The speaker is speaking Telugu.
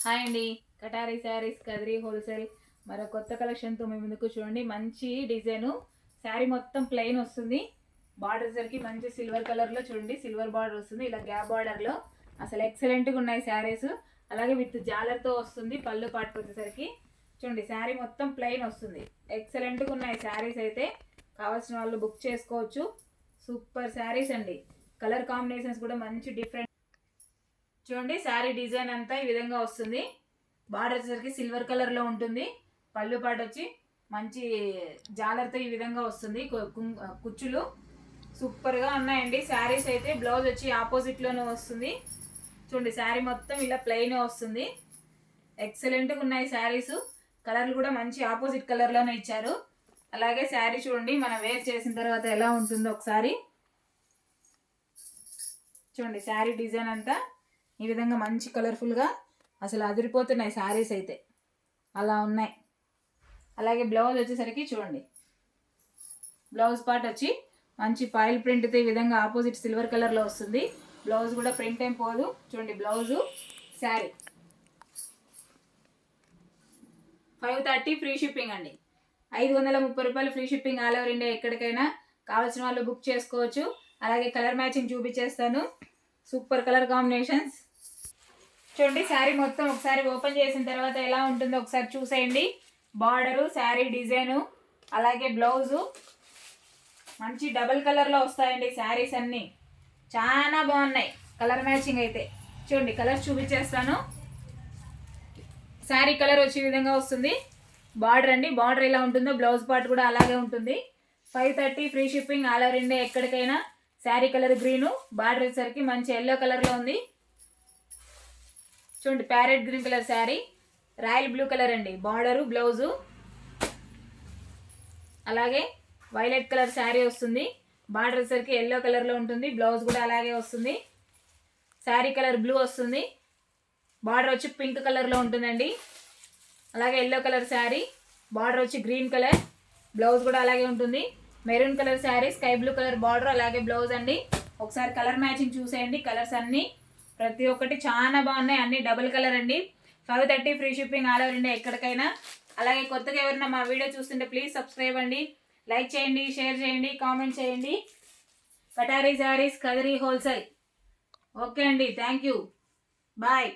హాయ్ అండి, కటారీ శారీస్ కదిరి హోల్సేల్ మరో కొత్త కలెక్షన్తో మీ ముందుకు. చూడండి, మంచి డిజైను శారీ మొత్తం ప్లెయిన్ వస్తుంది. బార్డర్ సరికి మంచి సిల్వర్ కలర్లో చూడండి, సిల్వర్ బార్డర్ వస్తుంది. ఇలా గ్యాప్ బార్డర్లో అసలు ఎక్సలెంట్గా ఉన్నాయి శారీస్. అలాగే విత్ జాలర్తో వస్తుంది. పళ్ళు పాటుకు వచ్చేసరికి చూడండి, శారీ మొత్తం ప్లెయిన్ వస్తుంది. ఎక్సలెంట్గా ఉన్నాయి శారీస్. అయితే కావాల్సిన వాళ్ళు బుక్ చేసుకోవచ్చు. సూపర్ శారీస్ అండి. కలర్ కాంబినేషన్స్ కూడా మంచి డిఫరెంట్. చూడండి, శారీ డిజైన్ అంతా ఈ విధంగా వస్తుంది. బార్డర్ వచ్చేసరికి సిల్వర్ కలర్లో ఉంటుంది. పళ్ళు పాటు వచ్చి మంచి జాలర్తో ఈ విధంగా వస్తుంది. కుచ్చులు సూపర్గా ఉన్నాయండి శారీస్. అయితే బ్లౌజ్ వచ్చి ఆపోజిట్లోనే వస్తుంది. చూడండి, శారీ మొత్తం ఇలా ప్లెయిన్ వస్తుంది. ఎక్సలెంట్గా ఉన్నాయి శారీస్. కలర్లు కూడా మంచి ఆపోజిట్ కలర్లోనే ఇచ్చారు. అలాగే శారీ చూడండి, మనం వేర్ చేసిన తర్వాత ఎలా ఉంటుందో ఒకసారి చూడండి. శారీ డిజైన్ అంతా ఈ విధంగా మంచి కలర్ఫుల్గా అసలు అదిరిపోతున్నాయి శారీస్ అయితే, అలా ఉన్నాయి. అలాగే బ్లౌజ్ వచ్చేసరికి చూడండి, బ్లౌజ్ పార్ట్ వచ్చి మంచి పాయిల్ ప్రింట్తో ఈ విధంగా ఆపోజిట్ సిల్వర్ కలర్లో వస్తుంది. బ్లౌజ్ కూడా ప్రింట్ ఏం పోదు. చూడండి, బ్లౌజు శారీ 530 ఫ్రీ షిప్పింగ్ అండి. 530 రూపాయలు free shipping all over India. ఎక్కడికైనా కావాల్సిన వాళ్ళు బుక్ చేసుకోవచ్చు. అలాగే కలర్ మ్యాచింగ్ చూపించేస్తాను. Super colour combinations. చూడండి, శారీ మొత్తం ఒకసారి ఓపెన్ చేసిన తర్వాత ఎలా ఉంటుందో ఒకసారి చూసేయండి. బార్డరు, శారీ డిజైను, అలాగే బ్లౌజు మంచి డబల్ కలర్లో వస్తాయండి శారీస్ అన్నీ. చాలా బాగున్నాయి కలర్ మ్యాచింగ్ అయితే. చూడండి, కలర్ చూపించేస్తాను. శారీ కలర్ వచ్చే విధంగా వస్తుంది. బార్డర్ అండి, బార్డర్ ఎలా ఉంటుందో బ్లౌజ్ పార్ట్ కూడా అలాగే ఉంటుంది. 530 free shipping all over India ఎక్కడికైనా. శారీ కలర్ గ్రీను, బార్డర్ వచ్చేసరికి మంచి ఎల్లో కలర్లో ఉంది. చూడండి, parrot green colour sari, royal blue colour అండి బార్డరు, బ్లౌజు. అలాగే వైలెట్ కలర్ శారీ వస్తుంది. బార్డర్ వచ్చేసరికి ఎల్లో కలర్లో ఉంటుంది. బ్లౌజ్ కూడా అలాగే వస్తుంది. శారీ కలర్ బ్లూ వస్తుంది. బార్డర్ వచ్చి పింక్ కలర్లో ఉంటుందండి. అలాగే ఎల్లో కలర్ శారీ, బార్డర్ వచ్చి గ్రీన్ కలర్, బ్లౌజ్ కూడా అలాగే ఉంటుంది. Maroon colour sari, sky blue colour border, అలాగే బ్లౌజ్ అండి. ఒకసారి కలర్ మ్యాచింగ్ చూసేయండి. కలర్స్ అన్నీ ప్రతి ఒక్కటి చాలా బాగున్నాయి. అన్ని డబుల్ కలర్ అండి. 530 free shipping all over India ఎక్కడికైనా. అలాగే కొత్తగా ఎవరైనా మా వీడియో చూస్తుంటే ప్లీజ్ సబ్స్క్రైబ్ అండి. లైక్ చేయండి, షేర్ చేయండి, కామెంట్ చేయండి. కటారీ శారీస్ కదిరి హోల్సేల్. ఓకే అండి, థ్యాంక్ యూ, బాయ్.